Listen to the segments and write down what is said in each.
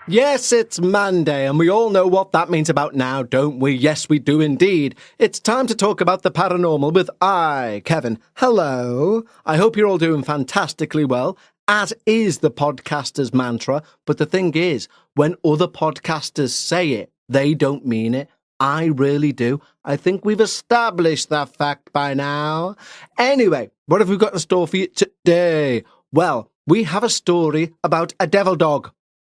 Yes, it's Monday, and we all know what that means about now, don't we? Yes, we do indeed. It's time to talk about the paranormal with Kevin. Hello. I hope you're all doing fantastically well, as is the podcaster's mantra. But the thing is, when other podcasters say it, they don't mean it. I really do. I think we've established that fact by now. Anyway, what have we got in store for you today? Well, we have a story about a devil dog.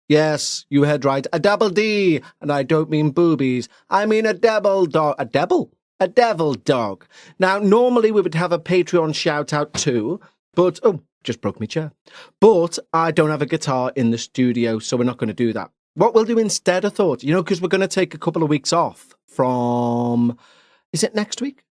Yes, you heard right. A double D. And I don't mean boobies. I mean a devil dog. A devil? A devil dog. Now, normally we would have a Patreon shout out too, but, just broke my chair. But I don't have a guitar in the studio, so we're not going to do that. What we'll do instead, I thought, because we're going to take a couple of weeks off from, is it next week?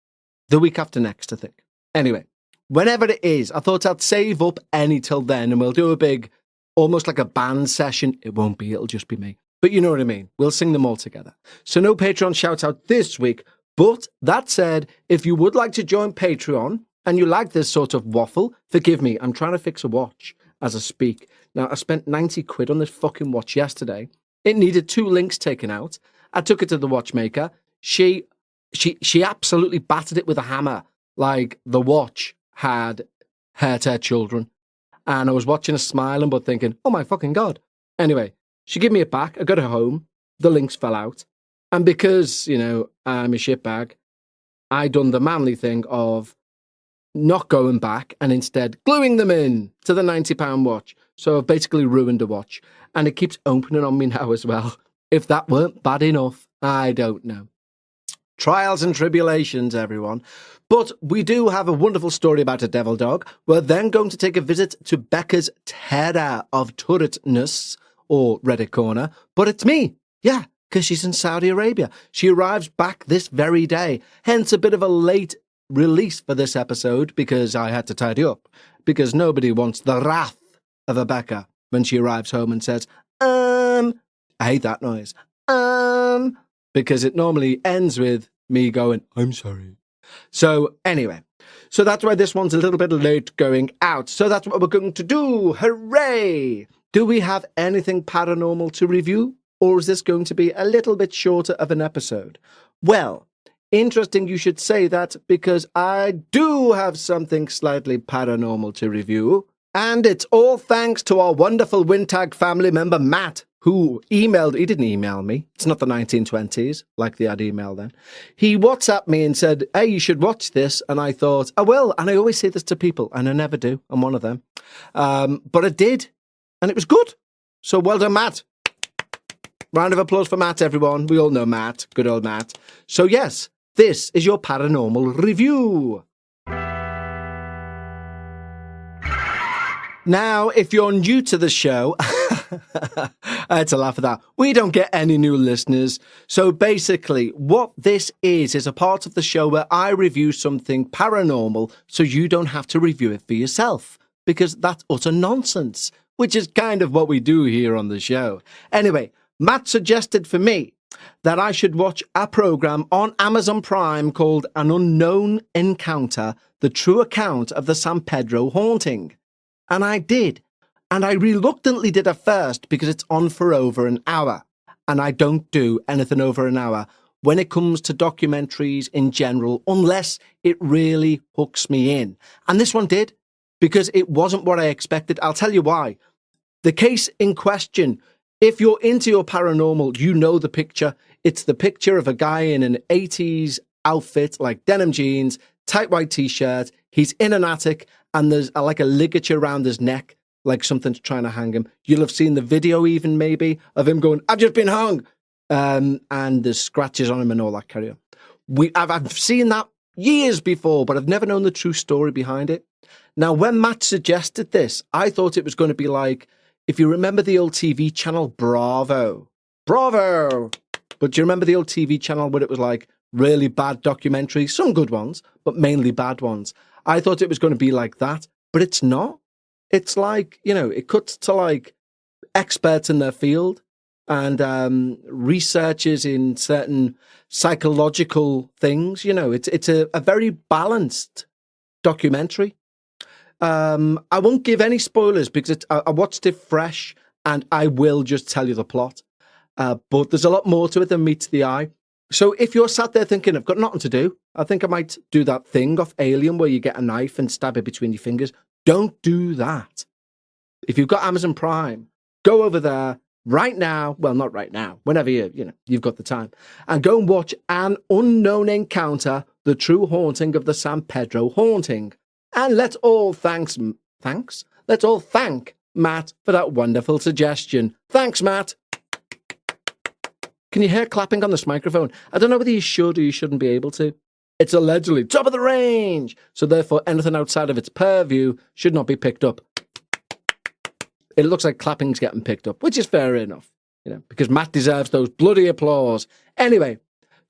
The week after next, I think. Anyway, whenever it is, I thought I'd save up any till then and we'll do a big, almost like a band session. It won't be, it'll just be me. But you know what I mean. We'll sing them all together. So no Patreon shout out this week. But that said, if you would like to join Patreon and you like this sort of waffle, forgive me, I'm trying to fix a watch as I speak. Now, I spent 90 quid on this fucking watch yesterday. It needed 2 links taken out. I took it to the watchmaker. She absolutely battered it with a hammer. Like the watch had hurt her children. And I was watching her smiling, but thinking, oh my fucking God. Anyway, she gave me it back. I got it home. The links fell out. And because, I'm a shitbag, I done the manly thing of not going back and instead gluing them in to the £90 watch. So I've basically ruined a watch. And it keeps opening on me now as well. If that weren't bad enough, I don't know. Trials and tribulations, everyone. But we do have a wonderful story about a devil dog. We're then going to take a visit to Becca's terror of turretness, or Reddit Corner. But it's me. Yeah, because she's in Saudi Arabia. She arrives back this very day. Hence a bit of a late release for this episode because I had to tidy up. Because nobody wants the wrath of a Becca when she arrives home and says, I hate that noise. Because it normally ends with me going, I'm sorry. So anyway, that's why this one's a little bit late going out. So that's what we're going to do. Hooray! Do we have anything paranormal to review? Or is this going to be a little bit shorter of an episode? Well, interesting you should say that because I do have something slightly paranormal to review. And it's all thanks to our wonderful Wintag family member, Matt, who emailed, he didn't email me. It's not the 1920s, like they had email then. He WhatsApped me and said, hey, you should watch this. And I thought, I will. And I always say this to people, and I never do. I'm one of them. But I did. And it was good. So well done, Matt. Round of applause for Matt, everyone. We all know Matt. Good old Matt. So yes, this is your paranormal review. Now, if you're new to the show, I had to laugh at that. We don't get any new listeners. So basically, what this is a part of the show where I review something paranormal so you don't have to review it for yourself. Because that's utter nonsense, which is kind of what we do here on the show. Anyway, Matt suggested for me that I should watch a program on Amazon Prime called An Unknown Encounter, the true account of the San Pedro haunting. And I did. And I reluctantly did at first because it's on for over an hour. And I don't do anything over an hour when it comes to documentaries in general, unless it really hooks me in. And this one did, because it wasn't what I expected. I'll tell you why. The case in question, if you're into your paranormal, you know the picture. It's the picture of a guy in an 80s outfit, like denim jeans, tight white t-shirt. He's in an attic and there's like a ligature around his neck, like something's trying to hang him. You'll have seen the video even maybe of him going, I've just been hung. And there's scratches on him and all that carry on. I've seen that years before, but I've never known the true story behind it. Now, when Matt suggested this, I thought it was going to be like, if you remember the old TV channel Bravo. But do you remember the old TV channel where it was like really bad documentaries, some good ones, but mainly bad ones? I thought it was going to be like that, but it's not. It's like, it cuts to like experts in their field and researchers in certain psychological things. It's a very balanced documentary. I won't give any spoilers because I watched it fresh and I will just tell you the plot. But there's a lot more to it than meets the eye. So if you're sat there thinking, I've got nothing to do, I think I might do that thing off Alien where you get a knife and stab it between your fingers. Don't do that. If you've got Amazon Prime, go over there right now. Well, not right now, whenever you've got the time, and go and watch An Unknown Encounter, the true haunting of the San Pedro haunting. And let's all thank Matt for that wonderful suggestion. Thanks, Matt. Can you hear clapping on this microphone? I don't know whether you should or you shouldn't be able to. It's allegedly top of the range, so therefore anything outside of its purview should not be picked up. It looks like clapping's getting picked up, which is fair enough, because Matt deserves those bloody applause. Anyway,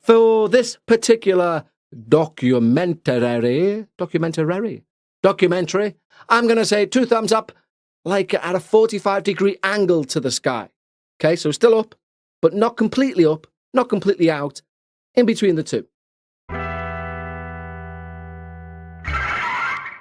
for this particular documentary, I'm going to say 2 thumbs up, like at a 45-degree angle to the sky. Okay, so still up, but not completely up, not completely out, in between the two.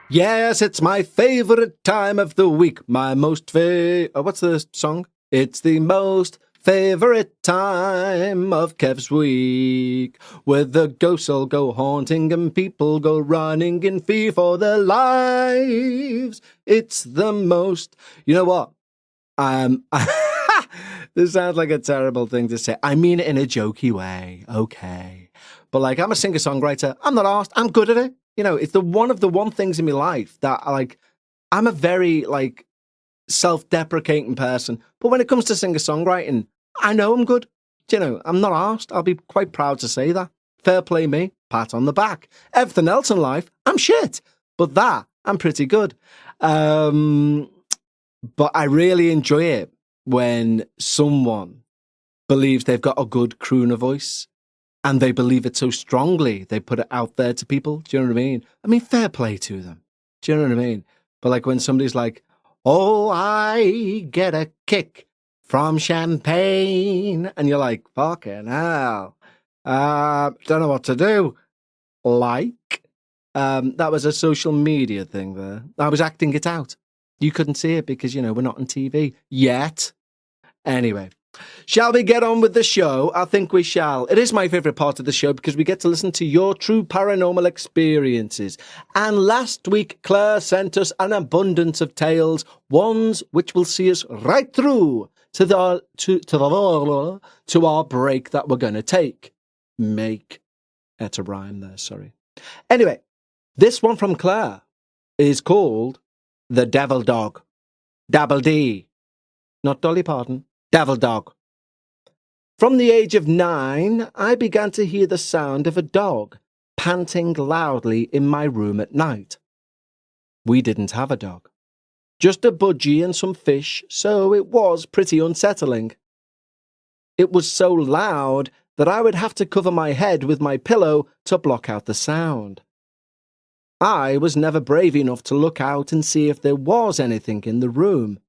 Yes, it's my favorite time of the week. My most what's the song? It's the most favorite time of Kev's week, where the ghosts all go haunting and people go running in fear for their lives. It's the most. You know what? This sounds like a terrible thing to say. I mean it in a jokey way, okay. But I'm a singer-songwriter. I'm not arsed. I'm good at it. It's one of the things in my life that I'm a very self-deprecating person. But when it comes to singer-songwriting, I know I'm good. I'm not arsed. I'll be quite proud to say that. Fair play me. Pat on the back. Everything else in life, I'm shit. But that, I'm pretty good. But I really enjoy it when someone believes they've got a good crooner voice and they believe it so strongly, they put it out there to people. Do you know what I mean? I mean, fair play to them. Do you know what I mean? But when somebody's like, oh, I get a kick from champagne, and you're like, fucking hell, don't know what to do. That was a social media thing there. I was acting it out. You couldn't see it because, we're not on TV yet. Anyway, shall we get on with the show? I think we shall. It is my favourite part of the show because we get to listen to your true paranormal experiences. And last week, Claire sent us an abundance of tales, ones which will see us right through to our break that we're going to take. That's a rhyme there, sorry. Anyway, this one from Claire is called The Devil Dog. Dabble D. Not Dolly Parton. Devil Dog. From the age of 9, I began to hear the sound of a dog panting loudly in my room at night. We didn't have a dog. Just a budgie and some fish, so it was pretty unsettling. It was so loud that I would have to cover my head with my pillow to block out the sound. I was never brave enough to look out and see if there was anything in the room.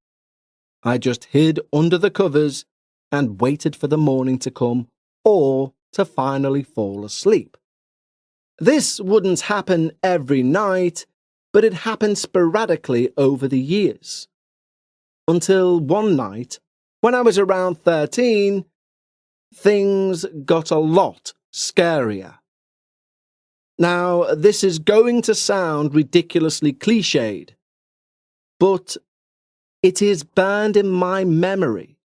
I just hid under the covers and waited for the morning to come or to finally fall asleep. This wouldn't happen every night, but it happened sporadically over the years. Until one night, when I was around 13, things got a lot scarier. Now, this is going to sound ridiculously cliched, but it is burned in my memory,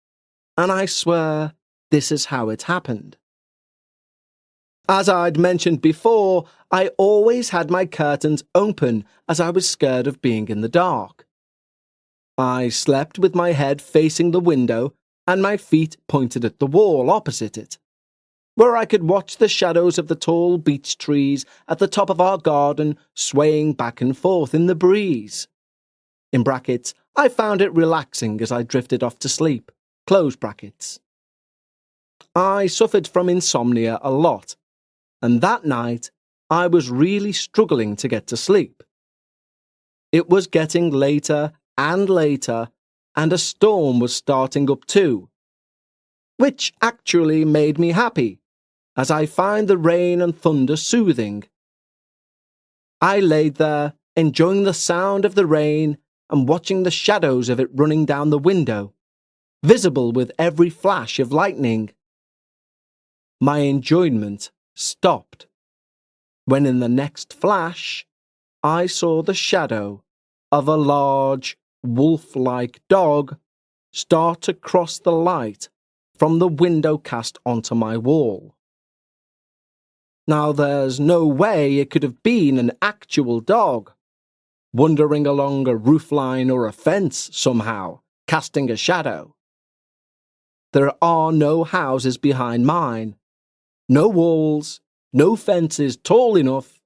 and I swear this is how it happened. As I'd mentioned before, I always had my curtains open as I was scared of being in the dark. I slept with my head facing the window and my feet pointed at the wall opposite it, where I could watch the shadows of the tall beech trees at the top of our garden swaying back and forth in the breeze. In brackets, I found it relaxing as I drifted off to sleep. Close brackets. I suffered from insomnia a lot, and that night I was really struggling to get to sleep. It was getting later and later, and a storm was starting up too, which actually made me happy, as I find the rain and thunder soothing. I laid there, enjoying the sound of the rain and watching the shadows of it running down the window. visible with every flash of lightning. My enjoyment stopped when in the next flash I saw the shadow of a large, wolf-like dog start to cross the light from the window cast onto my wall. Now there's no way it could have been an actual dog, wandering along a roofline or a fence somehow, casting a shadow. There are no houses behind mine, no walls, no fences tall enough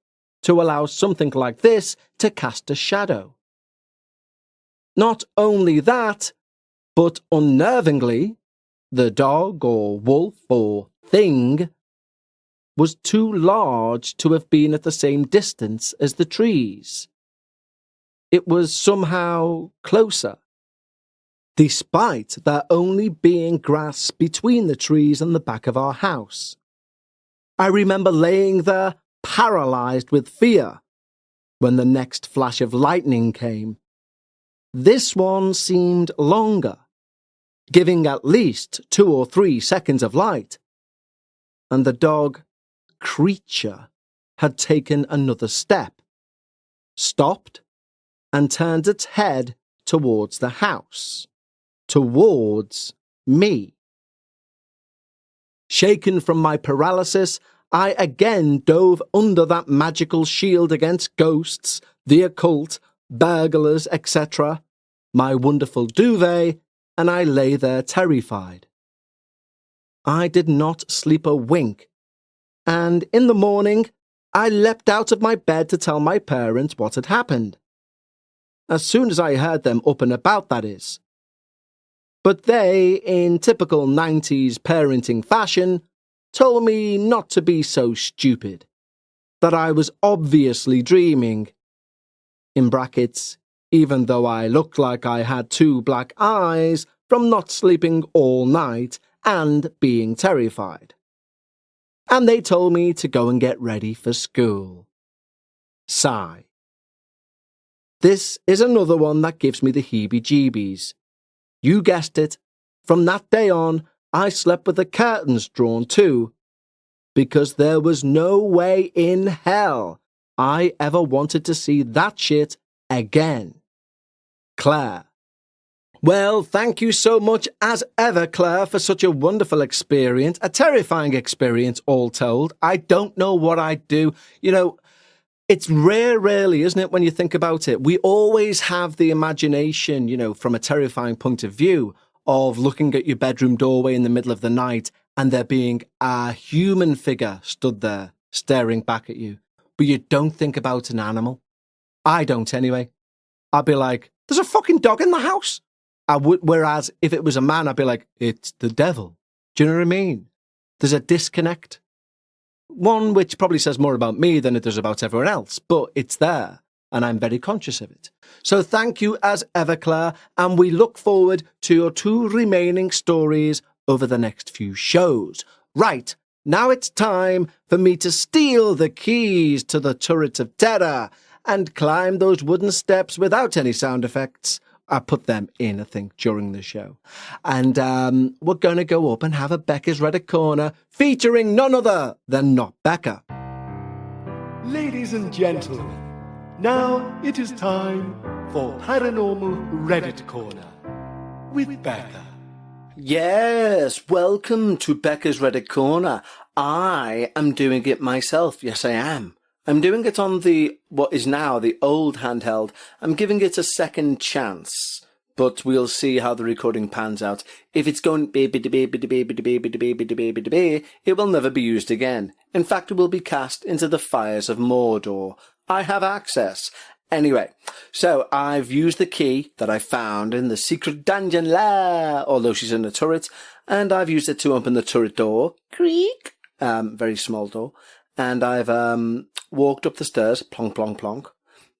to allow something like this to cast a shadow. Not only that, but unnervingly, the dog or wolf or thing was too large to have been at the same distance as the trees. It was somehow closer, despite there only being grass between the trees and the back of our house. I remember laying there, paralyzed with fear, when the next flash of lightning came. This one seemed longer, giving at least 2 or 3 seconds of light, and the dog creature had taken another step, stopped, and turned its head towards the house, towards me. Shaken from my paralysis, I again dove under that magical shield against ghosts, the occult, burglars, etc., my wonderful duvet, and I lay there terrified. I did not sleep a wink, and in the morning I leapt out of my bed to tell my parents what had happened. As soon as I heard them up and about, that is. But they, in typical 90s parenting fashion, told me not to be so stupid, that I was obviously dreaming. In brackets, even though I looked like I had 2 black eyes from not sleeping all night and being terrified. And they told me to go and get ready for school. Sigh. This is another one that gives me the heebie-jeebies. You guessed it. From that day on, I slept with the curtains drawn too, because there was no way in hell I ever wanted to see that shit again. Claire. Well, thank you so much as ever, Claire, for such a wonderful experience, a terrifying experience, all told. I don't know what I'd do. You know, it's rare, really, isn't it, when you think about it? We always have the imagination, you know, from a terrifying point of view, of looking at your bedroom doorway in the middle of the night and there being a human figure stood there, staring back at you. But you don't think about an animal. I don't, anyway. I'd be like, there's a fucking dog in the house. Whereas if it was a man, I'd be like, it's the devil. Do you know what I mean? There's a disconnect. One which probably says more about me than it does about everyone else, but it's there, and I'm very conscious of it. So thank you as ever, Claire, and we look forward to your 2 remaining stories over the next few shows. Right, now it's time for me to steal the keys to the turret of terror and climb those wooden steps without any sound effects. I put them in, I think, during the show. And we're going to go up and have a Becca's Reddit Corner featuring none other than Not Becca. Ladies and gentlemen, now it is time for Paranormal Reddit Corner with Becca. Yes, welcome to Becca's Reddit Corner. I am doing it myself. Yes, I am. I'm doing it on what is now the old handheld. I'm giving it a second chance, but we'll see how the recording pans out. If it's going it will never be used again. In fact, it will be cast into the fires of Mordor. I have access. Anyway, so I've used the key that I found in the secret dungeon lair, although she's in a turret, and I've used it to open the turret door. Creak. Very small door. And I've walked up the stairs, plonk, plonk, plonk.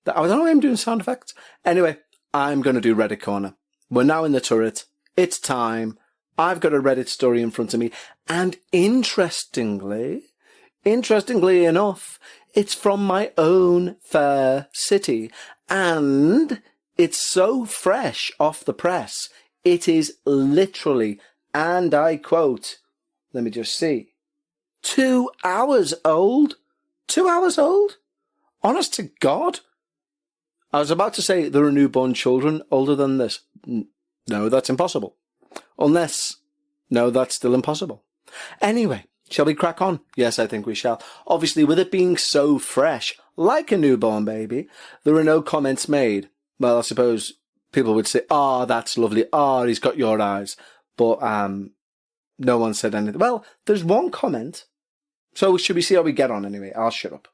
I don't know why I'm doing sound effects. Anyway, I'm going to do Reddit Corner. We're now in the turret. It's time. I've got a Reddit story in front of me. And interestingly enough, it's from my own fair city. And it's so fresh off the press. It is literally, and I quote, let me just see, 2 hours old? 2 hours old? Honest to God? I was about to say there are newborn children older than this. No, that's impossible. Unless, no, that's still impossible. Anyway, shall we crack on? Yes, I think we shall. Obviously, with it being so fresh, like a newborn baby, there are no comments made. Well, I suppose people would say, that's lovely. He's got your eyes. But no one said anything. Well, there's one comment. So should we see how we get on anyway? I'll shut up.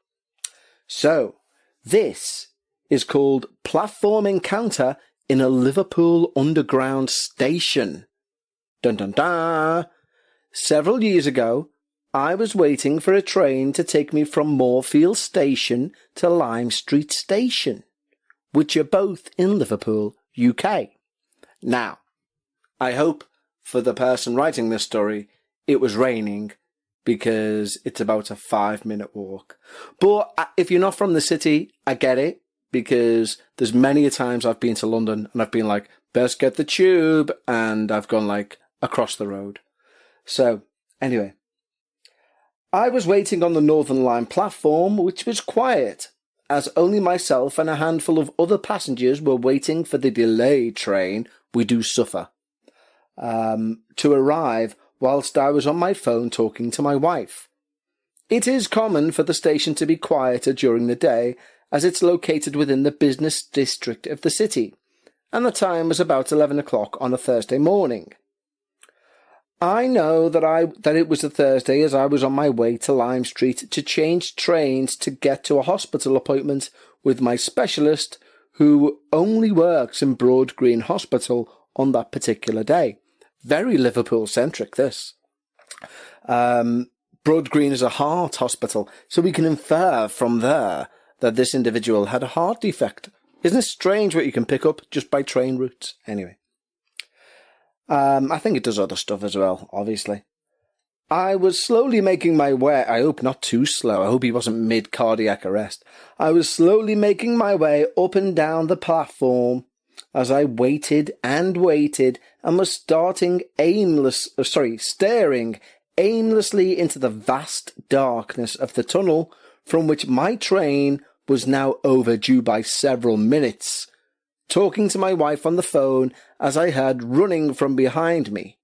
So, this is called Platform Encounter in a Liverpool Underground Station. Dun dun dun. Several years ago, I was waiting for a train to take me from Moorfield Station to Lime Street Station, which are both in Liverpool, UK. Now, I hope for the person writing this story, it was raining, because it's about a 5-minute walk. But if you're not from the city, I get it, because there's many a times I've been to London and I've been like, best get the tube, and I've gone like across the road. So, anyway, I was waiting on the Northern Line platform, which was quiet, as only myself and a handful of other passengers were waiting for the delayed train, we do suffer, to arrive, whilst I was on my phone talking to my wife. It is common for the station to be quieter during the day, as it's located within the business district of the city, and the time was about 11 o'clock on a Thursday morning. I know that it was a Thursday, as I was on my way to Lime Street to change trains to get to a hospital appointment with my specialist, who only works in Broad Green Hospital on that particular day. Very Liverpool-centric, this. Broad Green is a heart hospital, so we can infer from there that this individual had a heart defect. Isn't it strange what you can pick up just by train routes? Anyway. I think it does other stuff as well, obviously. I was slowly making my way, I hope not too slow, I hope he wasn't mid-cardiac arrest. I was slowly making my way up and down the platform as I waited and was staring aimlessly into the vast darkness of the tunnel from which my train was now overdue by several minutes, talking to my wife on the phone as I heard running from behind me.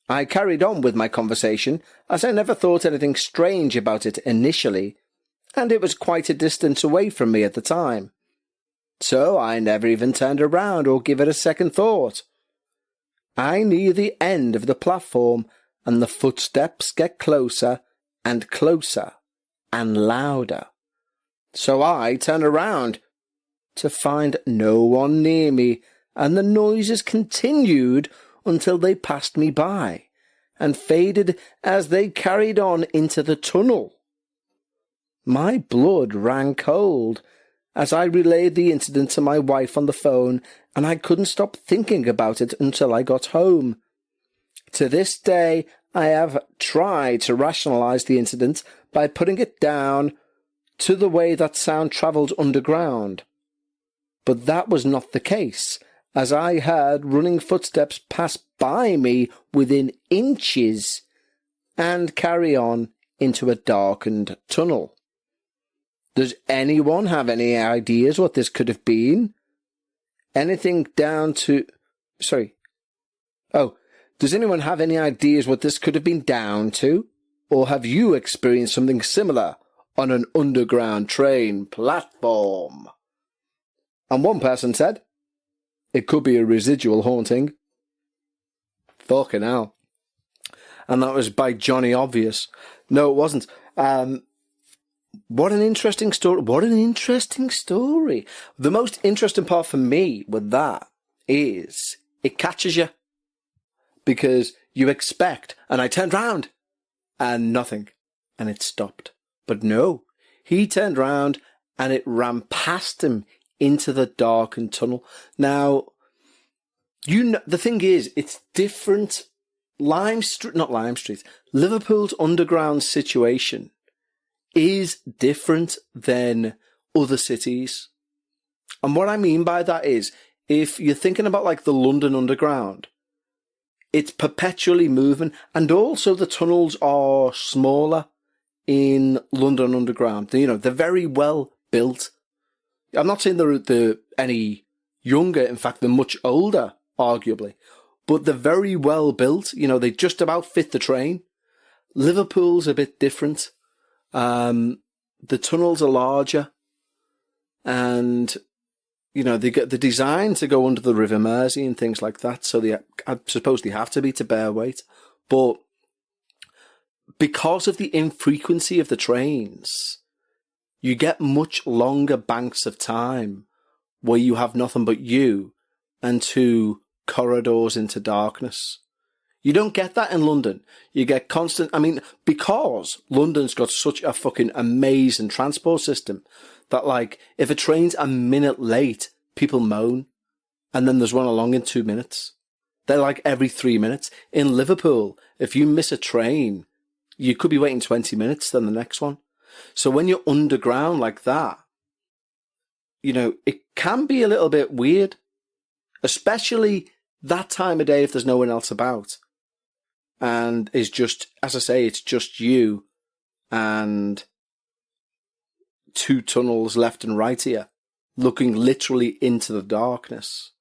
I carried on with my conversation, as I never thought anything strange about it initially, and it was quite a distance away from me at the time. So I never even turned around or gave it a second thought. I near the end of the platform, and the footsteps get closer and closer and louder. So I turn around to find no one near me, and the noises continued until they passed me by and faded as they carried on into the tunnel. My blood ran cold as I relayed the incident to my wife on the phone, and I couldn't stop thinking about it until I got home. To this day, I have tried to rationalize the incident by putting it down to the way that sound travelled underground. But that was not the case, as I heard running footsteps pass by me within inches and carry on into a darkened tunnel. Does anyone have any ideas what this could have been? Does anyone have any ideas what this could have been down to? Or have you experienced something similar on an underground train platform? And one person said, it could be a residual haunting. Fucking hell. And that was by Johnny Obvious. No, it wasn't. What an interesting story. The most interesting part for me with that is it catches you. Because you expect, and I turned round, and nothing, and it stopped. But no, he turned round, and it ran past him into the darkened tunnel. Now, the thing is, it's different. Liverpool's underground situation is different than other cities. And what I mean by that is, if you're thinking about like the London Underground, it's perpetually moving, and also the tunnels are smaller in London Underground. You know, they're very well built. I'm not saying they're any younger. In fact, they're much older, arguably. But they're very well built. You know, they just about fit the train. Liverpool's a bit different. The tunnels are larger. And, you know, they're designed to go under the River Mersey and things like that. So I suppose they have to be to bear weight. But because of the infrequency of the trains, you get much longer banks of time where you have nothing but you and two corridors into darkness. You don't get that in London. You get constant, because London's got such a fucking amazing transport system that, like, if a train's a minute late, people moan, and then there's one along in 2 minutes. They're like every 3 minutes. In Liverpool, if you miss a train, you could be waiting 20 minutes than the next one. So when you're underground like that, you know, it can be a little bit weird, especially that time of day if there's no one else about. And it's just, as I say, it's just you and two tunnels left and right here, looking literally into the darkness.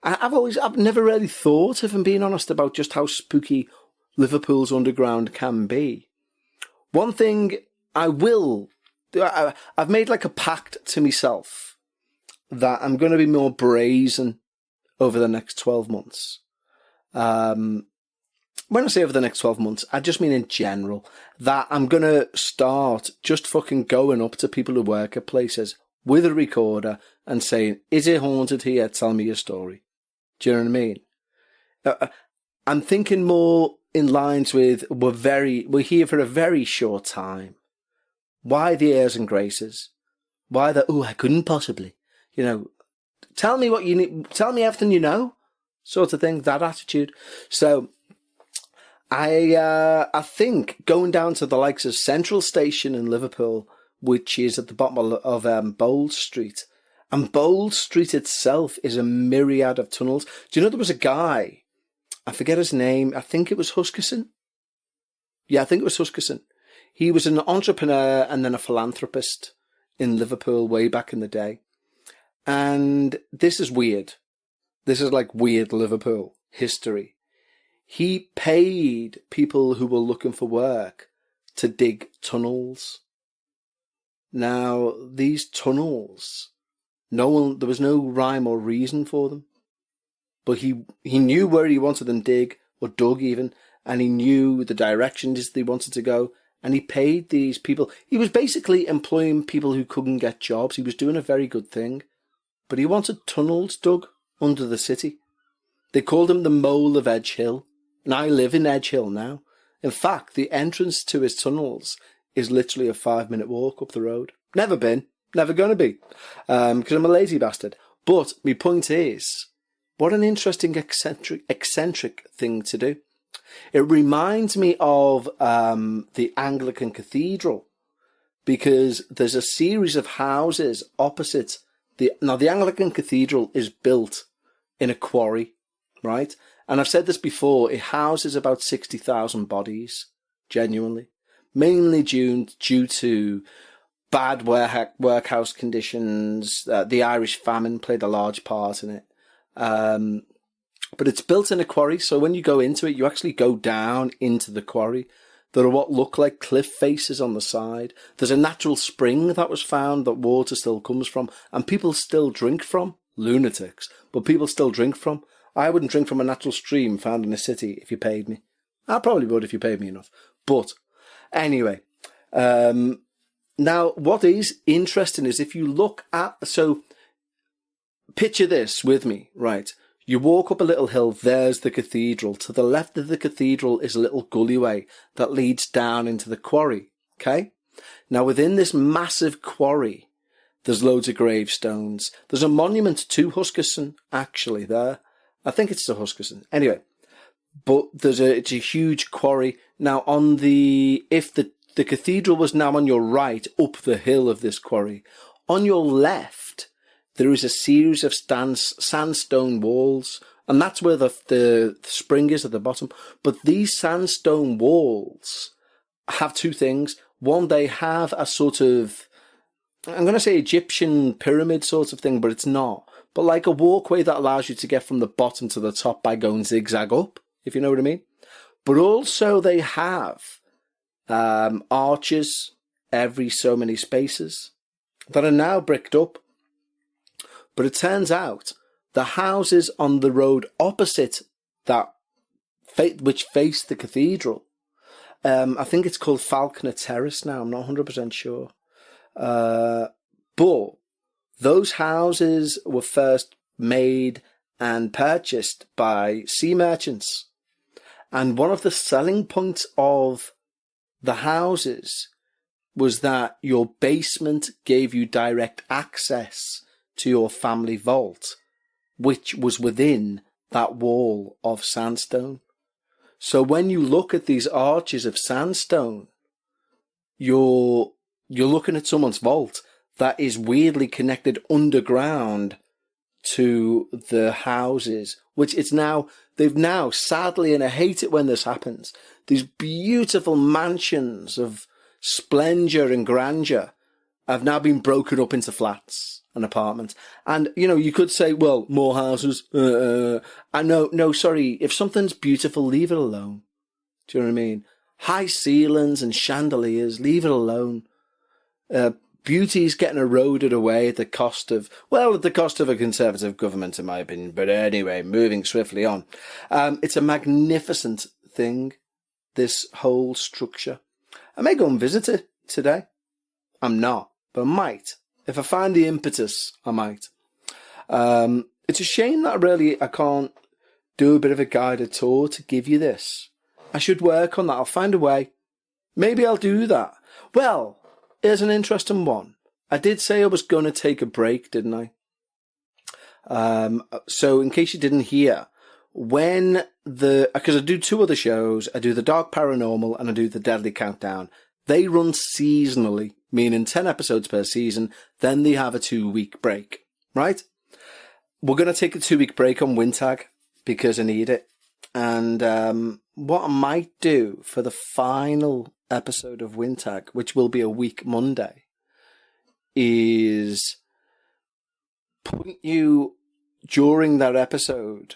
I've never really thought, if I'm being honest, about just how spooky Liverpool's underground can be. One thing I've made like a pact to myself that I'm going to be more brazen over the next 12 months. When I say over the next 12 months, I just mean in general, that I'm going to start just fucking going up to people who work at places with a recorder and saying, is it haunted here? Tell me your story. Do you know what I mean? I'm thinking more in lines with, we're here for a very short time. Why the airs and graces? Why I couldn't possibly, you know, tell me what you need, tell me everything you know, sort of thing, that attitude. So, I think going down to the likes of Central Station in Liverpool, which is at the bottom of Bold Street, and Bold Street itself is a myriad of tunnels. Do you know there was a guy, I forget his name, I think it was Huskisson? Yeah, I think it was Huskisson. He was an entrepreneur and then a philanthropist in Liverpool way back in the day. And this is weird. This is like weird Liverpool history. He paid people who were looking for work to dig tunnels. Now, these tunnels, there was no rhyme or reason for them. But he knew where he wanted them dug even, and he knew the directions they wanted to go, and he paid these people. He was basically employing people who couldn't get jobs. He was doing a very good thing. But he wanted tunnels dug under the city. They called him the Mole of Edge Hill. And I live in Edge Hill now. In fact, the entrance to his tunnels is literally a 5-minute walk up the road. Never been. Never going to be. Because I'm a lazy bastard. But my point is, what an interesting eccentric thing to do. It reminds me of the Anglican Cathedral. Because there's a series of houses opposite. The Anglican Cathedral is built in a quarry, right? And I've said this before, it houses about 60,000 bodies, genuinely. Mainly due to bad workhouse conditions. The Irish famine played a large part in it. But it's built in a quarry, so when you go into it, you actually go down into the quarry. There are what look like cliff faces on the side. There's a natural spring that was found that water still comes from, and people still drink from. Lunatics, but people still drink from. I wouldn't drink from a natural stream found in a city if you paid me. I probably would if you paid me enough. But anyway, now what is interesting is if you look at, so picture this with me, right? You walk up a little hill, there's the cathedral. To the left of the cathedral is a little gullyway that leads down into the quarry, okay? Now within this massive quarry, there's loads of gravestones. There's a monument to Huskisson, actually, there. I think it's to Huskisson. Anyway, but it's a huge quarry. Now, if the cathedral was now on your right, up the hill of this quarry, on your left, there is a series of sandstone walls, and that's where the spring is at the bottom. But these sandstone walls have two things. One, they have a sort of, I'm going to say Egyptian pyramid sort of thing, but it's not. But like a walkway that allows you to get from the bottom to the top by going zigzag up, if you know what I mean. But also they have arches every so many spaces that are now bricked up. But it turns out the houses on the road opposite that, which face the cathedral, I think it's called Falconer Terrace now, I'm not 100% sure. But those houses were first made and purchased by sea merchants. And one of the selling points of the houses was that your basement gave you direct access to your family vault, which was within that wall of sandstone. So when you look at these arches of sandstone, you're looking at someone's vault that is weirdly connected underground to the houses, which they've now, sadly, and I hate it when this happens, these beautiful mansions of splendor and grandeur have now been broken up into flats and apartments. And, you could say, well, more houses. No, sorry. If something's beautiful, leave it alone. Do you know what I mean? High ceilings and chandeliers, leave it alone. Beauty's getting eroded away at the cost of a conservative government, in my opinion. But anyway, moving swiftly on. It's a magnificent thing, this whole structure. I may go and visit it today. I'm not, but I might. If I find the impetus, I might. It's a shame that I can't do a bit of a guided tour to give you this. I should work on that. I'll find a way. Maybe I'll do that. Well, here's an interesting one. I did say I was going to take a break, didn't I? So in case you didn't hear, because I do two other shows, I do the Dark Paranormal and I do the Deadly Countdown. They run seasonally, meaning 10 episodes per season. Then they have a 2-week break, right? We're going to take a 2-week break on Wintag because I need it. And what I might do for the final episode of Wintag, which will be a week Monday, is point you during that episode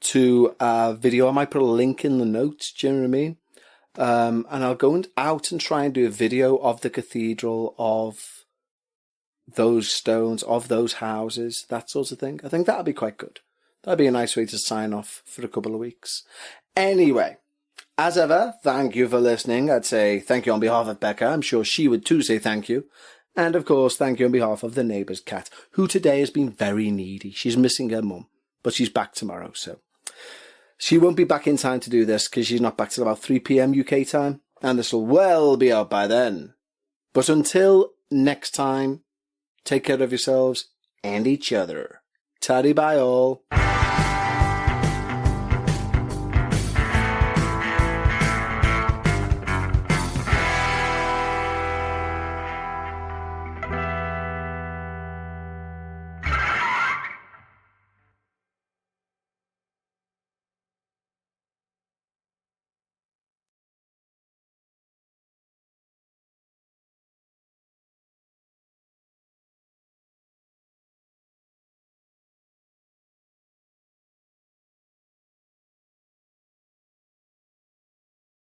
to a video. I might put a link in the notes, do you know what I mean? And I'll go out and try and do a video of the cathedral, of those stones, of those houses, that sort of thing. I think that'd be quite good. That'd be a nice way to sign off for a couple of weeks. Anyway, as ever, thank you for listening. I'd say thank you on behalf of Becca. I'm sure she would too say thank you. And of course, thank you on behalf of the neighbour's cat, who today has been very needy. She's missing her mum, but she's back tomorrow, so she won't be back in time to do this because she's not back till about 3 p.m. UK time, and this will well be out by then. But until next time, take care of yourselves and each other. Taddy bye all.